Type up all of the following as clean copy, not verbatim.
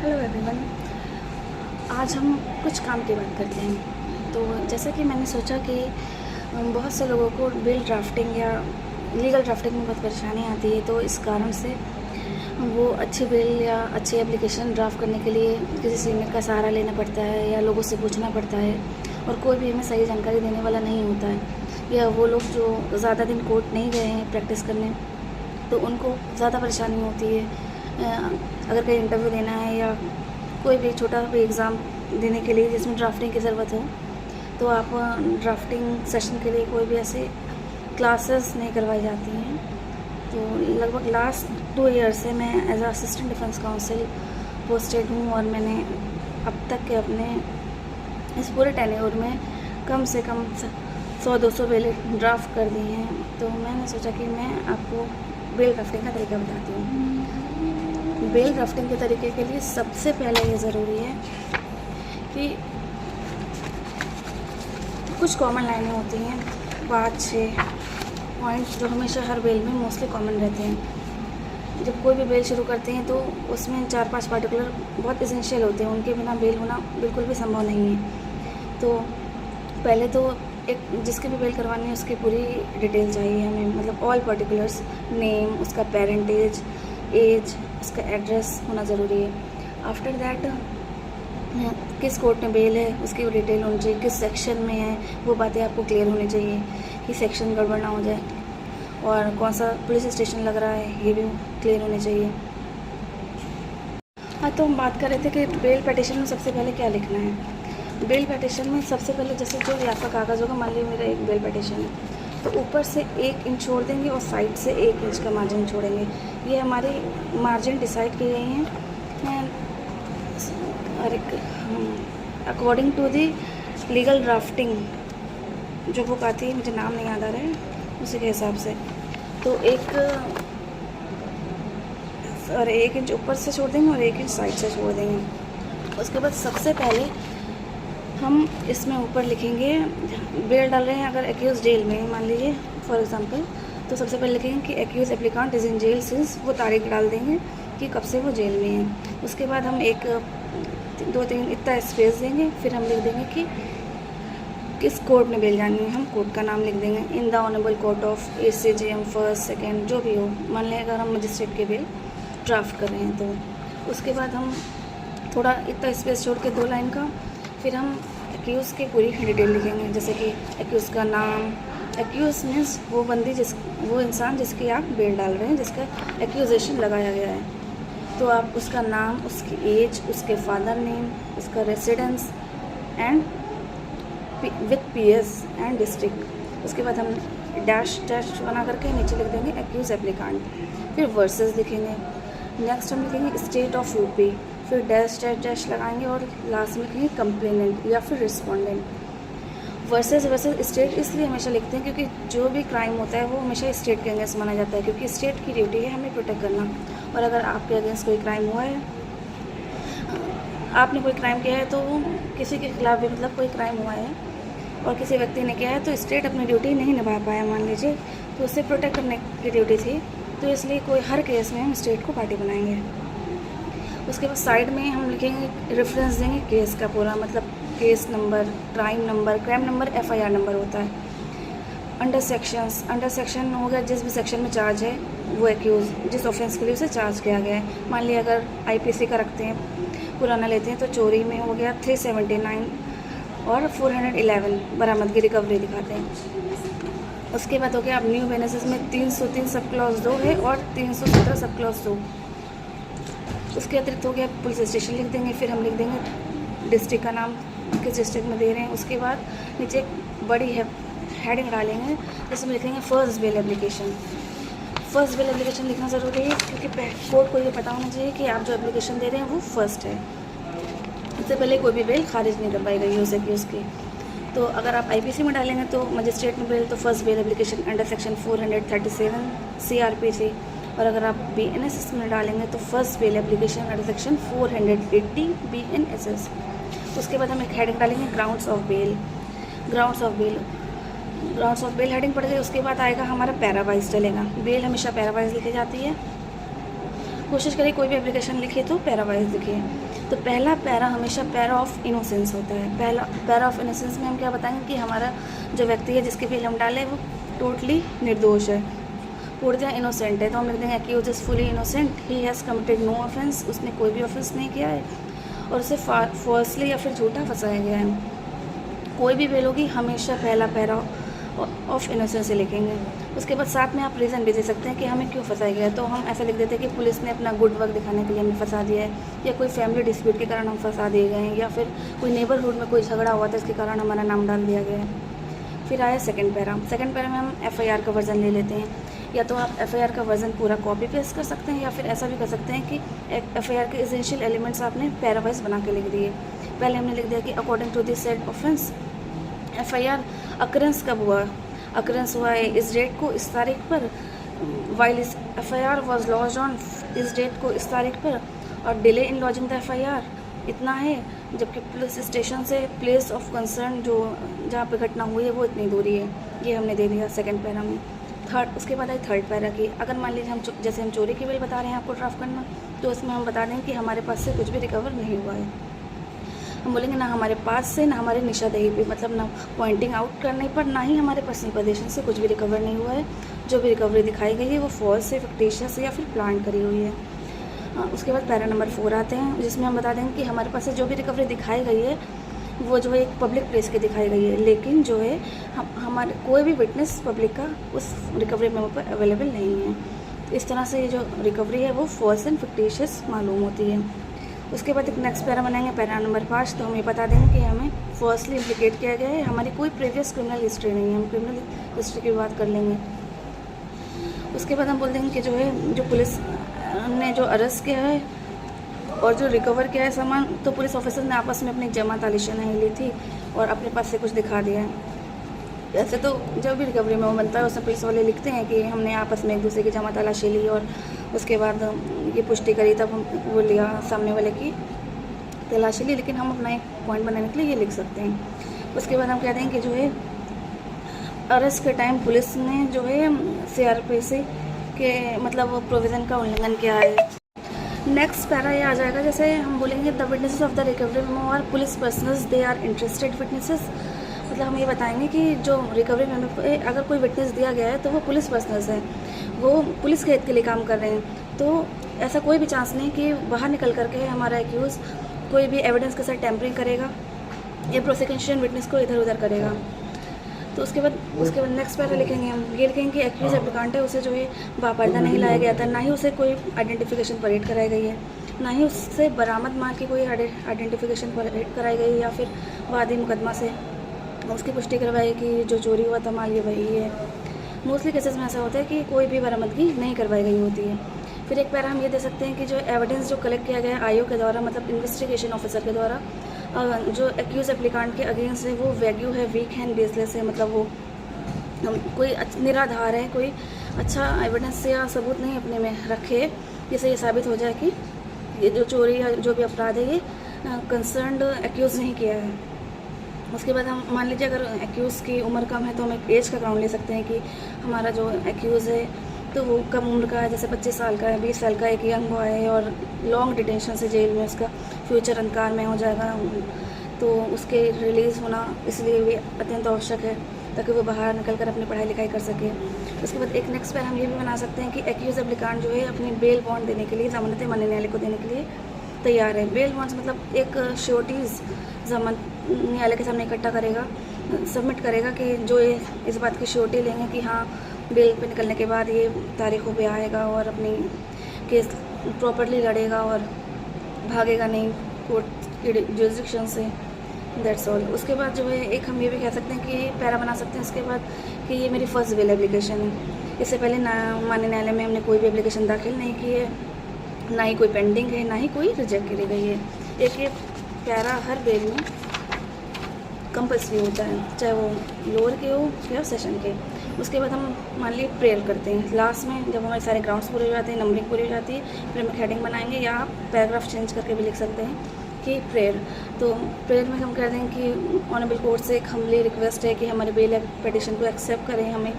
Hello everyone. आज हम कुछ काम की बात करते हैं। तो जैसा कि मैंने सोचा कि बहुत से लोगों को बिल ड्राफ्टिंग या लीगल ड्राफ्टिंग में बहुत परेशानी आती है, तो इस कारण से वो अच्छी बिल या अच्छी एप्लीकेशन ड्राफ्ट करने के लिए किसी सीनियर का सहारा लेना पड़ता है या लोगों से पूछना पड़ता है, और कोई भी हमें सही जानकारी देने वाला नहीं होता है। या वो लोग जो ज़्यादा दिन कोर्ट नहीं गए हैं प्रैक्टिस करने, तो उनको ज़्यादा परेशानी होती है। अगर कहीं इंटरव्यू देना है या कोई भी छोटा भी एग्ज़ाम देने के लिए जिसमें ड्राफ्टिंग की ज़रूरत हो, तो आप ड्राफ्टिंग सेशन के लिए कोई भी ऐसे क्लासेस नहीं करवाई जाती हैं। तो लगभग लास्ट 2 ईयर से मैं as a assistant defence counsel posted हूँ, और मैंने अब तक के अपने इस पूरे टेन्योर में कम से कम 100-200 बिल ड्राफ्ट कर दी हैं। तो मैंने सोचा कि मैं आपको बिल ड्राफ्टिंग का तरीका बताती हूँ। बिल ड्राफ्टिंग के तरीके के लिए सबसे पहले ये ज़रूरी है कि कुछ कॉमन लाइनें होती हैं, 5-6 पॉइंट्स जो हमेशा हर बिल में मोस्टली कॉमन रहते हैं। जब कोई भी बिल शुरू करते हैं तो उसमें 4-5 पार्टिकुलर बहुत एसेंशियल होते हैं, उनके बिना बिल होना बिल्कुल भी संभव नहीं है। तो पहले तो एक जिसकी भी बिल करवानी है उसकी पूरी डिटेल चाहिए हमें, मतलब ऑल पर्टिकुलर्स, नेम, उसका पेरेंटेज, एज, उसका एड्रेस होना ज़रूरी है। आफ्टर दैट किस कोर्ट में बेल है उसकी डिटेल होनी चाहिए, किस सेक्शन में है वो बातें आपको क्लियर होनी चाहिए कि सेक्शन गड़बड़ ना हो जाए, और कौन सा पुलिस स्टेशन लग रहा है ये भी क्लियर होने चाहिए। हाँ, तो हम बात कर रहे थे कि बेल पिटीशन में सबसे पहले क्या लिखना है। बेल पिटीशन में सबसे पहले जैसे जो भी आपका कागज़ होगा, मान लीजिए मेरा एक बेल पिटीशन है, तो ऊपर से 1 इंच छोड़ देंगे और साइड से 1 इंच का मार्जिन छोड़ेंगे। ये हमारी मार्जिन डिसाइड की गई हैं और according to the legal drafting जो बुक आती है, मुझे नाम नहीं याद आ रहा है, उसी के हिसाब से। तो 1 इंच ऊपर से छोड़ देंगे और 1 इंच साइड से छोड़ देंगे। उसके बाद सबसे पहले हम इसमें ऊपर लिखेंगे, बेल डाल रहे हैं अगर एक्यूज जेल में, मान लीजिए फॉर एग्जांपल, तो सबसे पहले लिखेंगे कि accuse applicant is in jail since, वो तारीख डाल देंगे कि कब से वो जेल में है। उसके बाद हम 1-2-3 इतना स्पेस देंगे, फिर हम लिख देंगे कि किस कोर्ट में बेल जानी है, हम कोर्ट का नाम लिख देंगे, in the honourable court of ACJM first second जो भी हो। मान लें अगर हम मजिस्ट्रेट के बेल ड्राफ्ट कर रहे हैं, तो उसके बाद हम थोड़ा इतना स्पेस छोड़ के 2 लाइन का, फिर हम एक्यूज़ की पूरी डिटेल लिखेंगे, जैसे कि एक्यूज़ का नाम, एक्यूज़ मीन्स वो इंसान जिसकी आप बेल डाल रहे हैं, जिसका एक्यूजेशन लगाया गया है। तो आप उसका नाम, उसकी एज, उसके फादर नेम, उसका residence and with PS and district. उसके बाद हम डैश बना करके नीचे लिख देंगे एक्यूज़ एप्लीकांट, फिर वर्सेस लिखेंगे। नेक्स्ट हम लिखेंगे स्टेट ऑफ UP, फिर डैश लगाएंगे और लास्ट में लिखेंगे कंप्लेनेंट या फिर रिस्पोंडेंट। वर्सेस स्टेट इसलिए हमेशा लिखते हैं क्योंकि जो भी क्राइम होता है वो हमेशा स्टेट के अगेंस्ट माना जाता है, क्योंकि स्टेट की ड्यूटी है हमें प्रोटेक्ट करना। और अगर आपके अगेंस्ट कोई क्राइम हुआ है, आपने कोई क्राइम किया है, तो किसी के खिलाफ भी मतलब कोई क्राइम हुआ है और किसी व्यक्ति ने किया है, तो स्टेट अपनी ड्यूटी नहीं निभा पाया मान लीजिए, तो उससे प्रोटेक्ट करने की ड्यूटी थी, तो इसलिए कोई हर केस में हम स्टेट को पार्टी बनाएंगे। उसके बाद साइड में हम लिखेंगे, रेफरेंस देंगे केस का पूरा, मतलब case number, crime number, FIR number होता है। अंडर सेक्शन हो गया जिस भी सेक्शन में चार्ज है, वो एक्यूज़ जिस ऑफेंस के लिए उसे चार्ज किया गया है। मान लिया अगर IPC का रखते हैं, पुराना लेते हैं, तो चोरी में हो गया 379 और 411 बरामदगी रिकवरी दिखाते हैं। उसके बाद हो गया अब न्यू बेनिसिस में 303 सब क्लॉज 2 है और 317 सब क्लॉज 2। उसके अतिरिक्त हो गया पुलिस स्टेशन लिख देंगे, फिर हम लिख देंगे डिस्ट्रिक्ट का नाम, किस डिस्ट्रिक्ट में दे रहे हैं। उसके बाद नीचे एक बड़ी हेडिंग डालेंगे जिसमें लिखेंगे first bail application. First bail application लिखना ज़रूरी है क्योंकि कोर्ट को ये पता होना चाहिए कि आप जो एप्लीकेशन दे रहे हैं वो फर्स्ट है, इससे पहले कोई भी बेल खारिज नहीं करवाई गई हो सके उसकी। तो अगर आप IPC में डालेंगे तो मजिस्ट्रेट में बेल, तो first bail application under section 437 CRPC, और अगर आप BNSS में डालेंगे तो first bail application under section 480 BNSS। उसके बाद हम एक हेडिंग डालेंगे ग्राउंड्स ऑफ बेल हेडिंग पड़ गई। उसके बाद आएगा हमारा पैरावाइज चलेगा। बेल हमेशा पैरावाइज लिखी जाती है। कोशिश करिए कोई भी एप्लीकेशन लिखिए तो पैरा वाइज लिखिए। तो पहला पैरा हमेशा पैरा ऑफ इनोसेंस होता है। पहला पैरा ऑफ इनोसेंस में हम क्या बताएंगे कि हमारा जो व्यक्ति है जिसके भी हम डालें वो टोटली निर्दोष है, पूर्णतः इनोसेंट है। तो हम लिख देंगे accuse is fully innocent, he has committed no offence, उसने कोई भी ऑफेंस नहीं किया है और उसे फॉल्सली या फिर झूठा फंसाया गया है। कोई भी बेल होगी हमेशा पहला पैरा ऑफ इनोसेंस से लिखेंगे। उसके बाद साथ में आप रीज़न भी दे सकते हैं कि हमें क्यों फंसाया गया है। तो हम ऐसा लिख देते हैं कि पुलिस ने अपना गुड वर्क दिखाने के लिए हमें फंसा दिया है, या कोई फैमिली डिस्प्यूट के कारण हम फंसा दिए गए हैं, या फिर कोई नेबरहुड में कोई झगड़ा हुआ था इसके कारण हमारा नाम डाल दिया गया है। फिर आया सेकंड पैरा। सेकंड पैरा में हम एफआईआर का वर्जन ले लेते हैं। या तो आप एफआईआर का वर्जन पूरा कॉपी पेस्ट कर सकते हैं, या फिर ऐसा भी कर सकते हैं कि एफआईआर के एसेंशियल एलिमेंट्स आपने पैरा वाइज बना के लिख दिए। पहले हमने लिख दिया कि according to this said offence, FIR occurrence कब हुआ, अकरेंस हुआ है इस डेट को इस तारीख पर, वाइल इस एफआईआर वाज लॉन्च्ड ऑन इस डेट को इस तारीख पर, और delay in lodging the FIR इतना है, जबकि पुलिस स्टेशन से प्लेस ऑफ कंसर्न जो जहाँ पे घटना हुई है वो इतनी दूरी है। ये हमने दे दिया सेकंड पैरा में। थर्ड, उसके बाद आई थर्ड पैरा की। अगर मान लीजिए हम जैसे हम चोरी की बिल बता रहे हैं आपको ड्राफ्ट करना, तो उसमें हम बता दें कि हमारे पास से कुछ भी रिकवर नहीं हुआ है। हम बोलेंगे ना हमारे पास से, ना हमारे निशादही पे, मतलब ना पॉइंटिंग आउट करने पर, ना ही हमारे पर्सनल पोजीशन से कुछ भी रिकवर नहीं हुआ है। जो भी रिकवरी दिखाई गई है वो फॉल्स है, फिक्टिशियस या फिर प्लान करी हुई है। उसके बाद पैरा नंबर 4 आते हैं, जिसमें हम बता देंगे कि हमारे पास से जो भी रिकवरी दिखाई गई है वो जो है एक पब्लिक प्लेस की दिखाई गई है, लेकिन जो है हमारे कोई भी विटनेस पब्लिक का उस रिकवरी मेमो पर अवेलेबल नहीं है। तो इस तरह से ये जो रिकवरी है वो फॉल्स एंड फिक्टिशियस मालूम होती है। उसके बाद एक नेक्स्ट पैरा बनाएंगे, पैरा नंबर 5। तो हम ये बता देंगे कि हमें फॉल्सली इम्प्लीकेट किया गया है, हमारी कोई प्रीवियस क्रिमिनल हिस्ट्री नहीं है। हम क्रिमिनल हिस्ट्री की बात कर लेंगे। उसके बाद हम बोल देंगे कि जो है जो पुलिस ने जो अरेस्ट किया है और जो रिकवर किया है सामान, तो पुलिस ऑफिसर ने आपस में अपनी जमा तालिशें नहीं ली थी और अपने पास से कुछ दिखा दिया है। ऐसे तो जब भी रिकवरी में वो बनता है उसमें पुलिस वाले लिखते हैं कि हमने आपस में एक दूसरे की जमा तलाशी ली और उसके बाद ये पुष्टि करी, तब हम वो लिया सामने वाले की तलाशी ली, लेकिन हम अपना एक पॉइंट बनाने के लिए ये लिख सकते हैं। उसके बाद हम कहते हैं कि जो है अरेस्ट के टाइम पुलिस ने जो है CRPC के मतलब प्रोविज़न का उल्लंघन किया है। नेक्स्ट पैरा ये आ जाएगा, जैसे हम बोलेंगे the witnesses of the recovery memo are police personnels, they are interested witnesses. मतलब हम ये बताएंगे कि जो रिकवरी मेमो पे अगर कोई विटनेस दिया गया है तो वो पुलिस पर्सनल्स हैं, वो पुलिस के हित के लिए काम कर रहे हैं। तो ऐसा कोई भी चांस नहीं कि बाहर निकल करके हमारा एक्यूज़ कोई भी एविडेंस के साथ टैम्परिंग करेगा या प्रोसिक्यूशन विटनेस को इधर उधर करेगा। तो उसके बाद नेक्स्ट पैरा लिखेंगे हम, ये लिखेंगे कि एक्यूज एप्लीकांट है उसे जो है बापर्दा नहीं लाया गया था, ना ही उसे कोई आइडेंटिफिकेशन परेड कराई गई है, ना ही उससे बरामद माल की कोई आइडेंटिफिकेशन परेड कराई गई, या फिर वादी मुकदमा से उसकी पुष्टि करवाई कि जो चोरी हुआ था माल ये वही है। मोस्टली केसेस में ऐसा होता है कि कोई भी बरामदगी नहीं करवाई गई होती है। फिर एक पैरा हम ये दे सकते हैं कि जो एविडेंस जो कलेक्ट किया गया है आयोग के द्वारा, मतलब इन्वेस्टिगेशन ऑफिसर के द्वारा, जो एक्यूज एप्लीकांट के अगेंस्ट है वो वैग्यू है, वीक है, बेसलेस है, मतलब वो कोई निराधार है, कोई अच्छा एविडेंस या सबूत नहीं अपने में रखे जिससे ये साबित हो जाए कि ये जो चोरी या जो भी अपराध है ये कंसर्न्ड एक्यूज़ नहीं किया है। उसके बाद हम मान लीजिए अगर एक्यूज़ की उम्र कम है तो हम एक एज का काउंट ले सकते हैं कि हमारा जो एक्यूज़ है तो वो कम उम्र का है, जैसे 25 साल का है, 20 साल का एक यंग बॉय है और लॉन्ग डिटेंशन से जेल में उसका फ्यूचर अंधकार में हो जाएगा, तो उसके रिलीज़ होना इसलिए भी अत्यंत आवश्यक है ताकि वो बाहर निकल कर अपनी पढ़ाई लिखाई कर सके। उसके बाद एक नेक्स्ट पैर हम ये भी बना सकते हैं कि एक्यूज एप्लीकांट जो है अपनी बेल बॉन्ड देने के लिए ज़मानत मानने न्यायालय को देने के लिए तैयार है। बेल बॉन्ड्स मतलब एक श्योरिटीज़ जमानत न्यायालय के सामने इकट्ठा करेगा, सबमिट करेगा कि जो ये इस बात की श्योरिटी लेंगे कि हाँ बेल पे निकलने के बाद ये तारीखों पे आएगा और अपनी केस प्रॉपरली लड़ेगा और भागेगा नहीं कोर्ट की जुरिस्डिक्शन से। That's all. उसके बाद जो है एक हम ये भी कह सकते हैं कि पैरा बना सकते हैं इसके बाद कि ये मेरी फर्स्ट बेल एप्लीकेशन है। इससे पहले माननीय न्यायालय में हमने कोई भी एप्लीकेशन दाखिल नहीं की है, ना ही कोई पेंडिंग है, ना ही कोई रिजेक्ट करी गई है। एक ये पैरा हर बेल में कंपल्सरी होता है, चाहे वो लोअर के हो या सेशन के। उसके बाद हम मान लीजिए प्रेयर करते हैं लास्ट में, जब हमारे सारे ग्राउंड्स पूरे हो जाते हैं, नंबरिंग पूरी हो जाती है, फिर हम हेडिंग बनाएंगे या आप पैराग्राफ चेंज करके भी लिख सकते हैं कि प्रेयर। तो प्रेयर में हम कह दें कि ऑनरेबल कोर्ट से एक हम्बली रिक्वेस्ट है कि हमारे बेल पिटिशन को एक्सेप्ट करें हमें,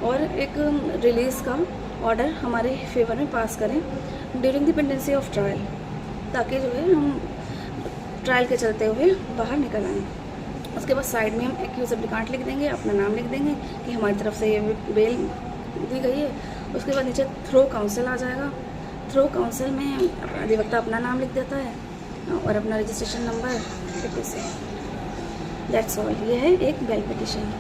और एक रिलीज़ का ऑर्डर हमारे फेवर में पास करें। During the pendency of trial, ताकि जो है हम ट्रायल के चलते हुए बाहर निकल आएँ। उसके बाद साइड में हम एक्यूज एप्लीकांट लिख देंगे, अपना नाम लिख देंगे कि हमारी तरफ से ये बेल दी गई है। उसके बाद नीचे थ्रो काउंसिल आ जाएगा। थ्रो काउंसिल में अधिवक्ता अपना नाम लिख देता है और अपना registration number etc। That's all. ये है एक बेल पिटिशन।